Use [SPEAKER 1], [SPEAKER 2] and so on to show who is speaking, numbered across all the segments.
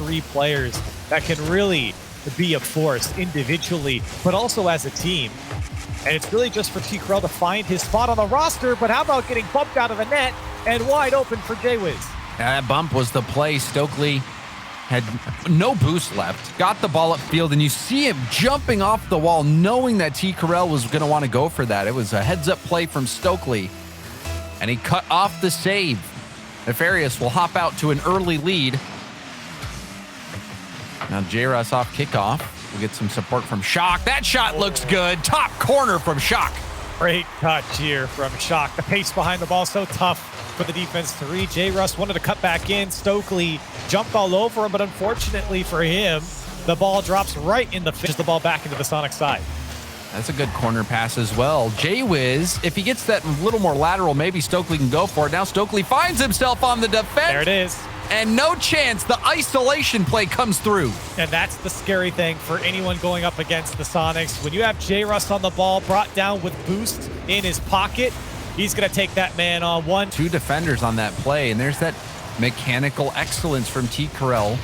[SPEAKER 1] three players that can really be a force individually, but also as a team. And it's really just for T-Corel to find his spot on the roster, but how about getting bumped out of the net and wide open for J-Wiz?
[SPEAKER 2] That bump was the play. Stokely had no boost left, got the ball upfield, and you see him jumping off the wall, knowing that T-Corel was going to want to go for that. It was a heads-up play from Stokely, and he cut off the save. Nefarious will hop out to an early lead. Now J-Russ off kickoff. We'll get some support from Shock. That shot looks good. Top corner from Shock.
[SPEAKER 1] Great touch here from Shock. The pace behind the ball so tough for the defense to read. J-Russ wanted to cut back in. Stokely jumped all over him, but unfortunately for him, the ball drops right in the finish the ball back into the Sonic side.
[SPEAKER 2] That's a good corner pass as well. J-Wiz, if he gets that little more lateral, maybe Stokely can go for it. Now Stokely finds himself on the defense.
[SPEAKER 1] There it is.
[SPEAKER 2] And no chance. The isolation play comes through.
[SPEAKER 1] And that's the scary thing for anyone going up against the Sonics. When you have J-Russ on the ball, brought down with boost in his pocket, he's going to take that man on one.
[SPEAKER 2] Two defenders on that play, and there's that mechanical excellence from T-Corel.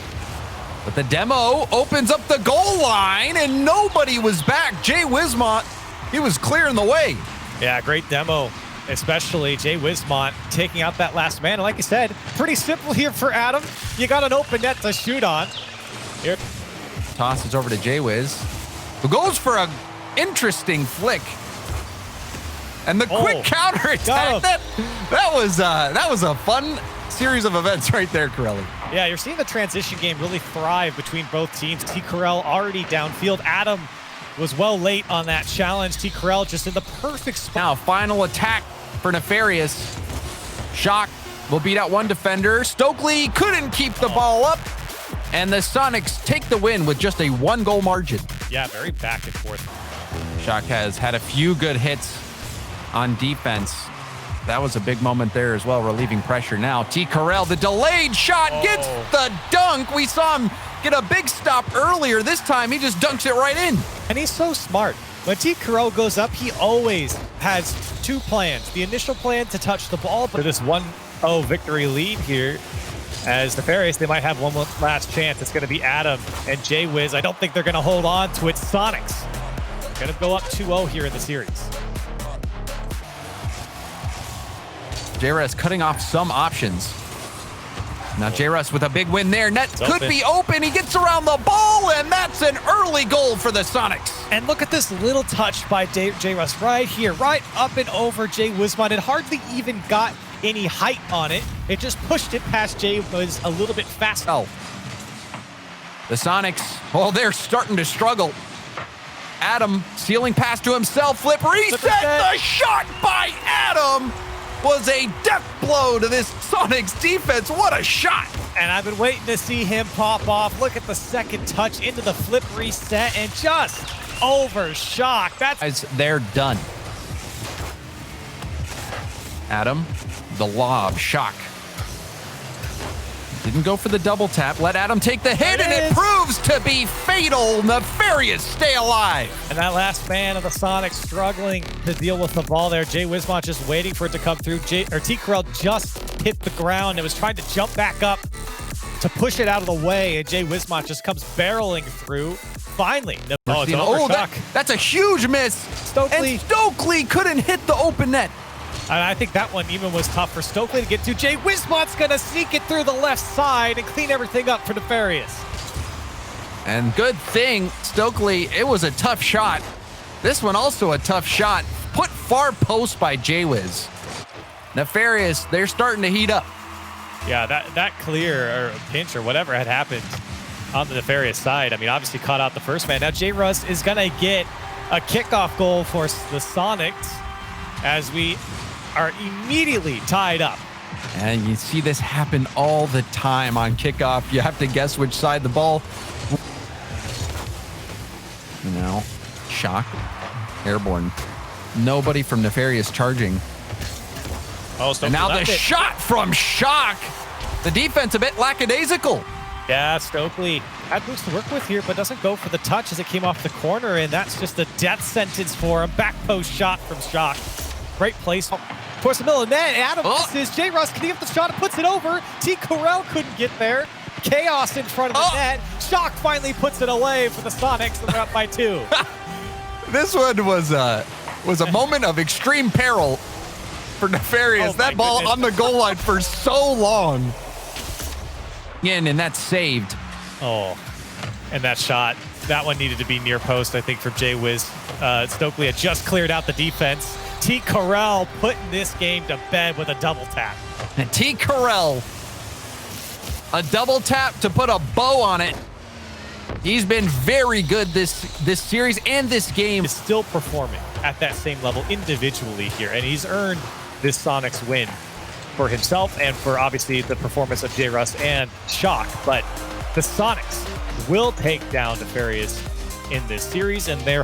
[SPEAKER 2] But the demo opens up the goal line, and nobody was back. Jay Wismont, he was clearing the way.
[SPEAKER 1] Yeah, great demo, especially Jay Wismont taking out that last man. And like you said, pretty simple here for Adam. You got an open net to shoot on. Here.
[SPEAKER 2] Tosses over to J-Wiz, who goes for an interesting flick. And the quick counter attack, that was a fun series of events right there, Corelli.
[SPEAKER 1] Yeah, you're seeing the transition game really thrive between both teams. T-Corel already downfield. Adam was well late on that challenge. T-Corel just in the perfect spot.
[SPEAKER 2] Now, final attack for Nefarious. Shock will beat out one defender. Stokely couldn't keep the ball up. And the Sonics take the win with just a 1-goal margin.
[SPEAKER 1] Yeah, very back and forth.
[SPEAKER 2] Shock has had a few good hits on defense. That was a big moment there as well, relieving pressure. Now T-Corel, the delayed shot, gets the dunk. We saw him get a big stop earlier. This time he just dunks it right in.
[SPEAKER 1] And he's so smart. When T-Corel goes up, he always has two plans. The initial plan to touch the ball, but this 1-0 victory lead here. As Nefarious, they might have one last chance. It's going to be Adam and J-Wiz. I don't think they're going to hold on to it. Sonics going to go up 2-0 here in the series.
[SPEAKER 2] J-Russ cutting off some options. Now J-Russ with a big win there. Net could be open. He gets around the ball, and that's an early goal for the Sonics.
[SPEAKER 1] And look at this little touch by J-Russ right here, right up and over Jay Wismont. It hardly even got any height on it. It just pushed it past J-Wiz a little bit faster.
[SPEAKER 2] Oh. The Sonics, well, they're starting to struggle. Adam sealing pass to himself, flip reset. The shot by Adam was a death blow to this Sonics defense. What a shot.
[SPEAKER 1] And I've been waiting to see him pop off. Look at the second touch into the flip reset and just over Shock. That's
[SPEAKER 2] they're done. Adam, the lob, Shock. Didn't go for the double tap. Let Adam take the hit, and it proves to be fatal. Nefarious stay alive.
[SPEAKER 1] And that last man of the Sonics struggling to deal with the ball there. Jay Wismont just waiting for it to come through. T-Corel just hit the ground and was trying to jump back up to push it out of the way, and Jay Wismont just comes barreling through. Finally.
[SPEAKER 2] That's a huge miss. Stokely couldn't hit the open net.
[SPEAKER 1] And I think that one even was tough for Stokely to get to. Jay Wismont's going to sneak it through the left side and clean everything up for Nefarious.
[SPEAKER 2] And good thing, Stokely, it was a tough shot. This one also a tough shot. Put far post by J-Wiz. Nefarious, they're starting to heat up.
[SPEAKER 1] Yeah, that clear or pinch or whatever had happened on the Nefarious side. I mean, obviously caught out the first man. Now J-Russ is going to get a kickoff goal for the Sonics as we are immediately tied up.
[SPEAKER 2] And you see this happen all the time on kickoff. You have to guess which side the ball. Now, Shock, airborne. Nobody from Nefarious charging. And now the shot from Shock. The defense a bit lackadaisical.
[SPEAKER 1] Yeah, Stokely had boots to work with here, but doesn't go for the touch as it came off the corner, and that's just a death sentence for him. Back post shot from Shock. Great place towards the middle of the net. Adam misses. J-Russ can he get the shot and puts it over. T-Corel couldn't get there. Chaos in front of the net. Shock finally puts it away for the Soniqs, and they're up by 2.
[SPEAKER 2] This one was a moment of extreme peril for Nefarious.
[SPEAKER 1] Oh,
[SPEAKER 2] that ball
[SPEAKER 1] goodness.
[SPEAKER 2] on the goal line for so long. Yeah, and that's saved.
[SPEAKER 1] Oh, and that shot, that one needed to be near post, I think, from Jay Wiz. Stokely had just cleared out the defense. T. Carell putting this game to bed with a double tap.
[SPEAKER 2] And T. Carell, a double tap to put a bow on it. He's been very good this series and this game.
[SPEAKER 1] Is still performing at that same level individually here, and he's earned this Soniqs win for himself and for obviously the performance of J. Russ and Shock. But the Soniqs will take down Nefarious in this series, and they're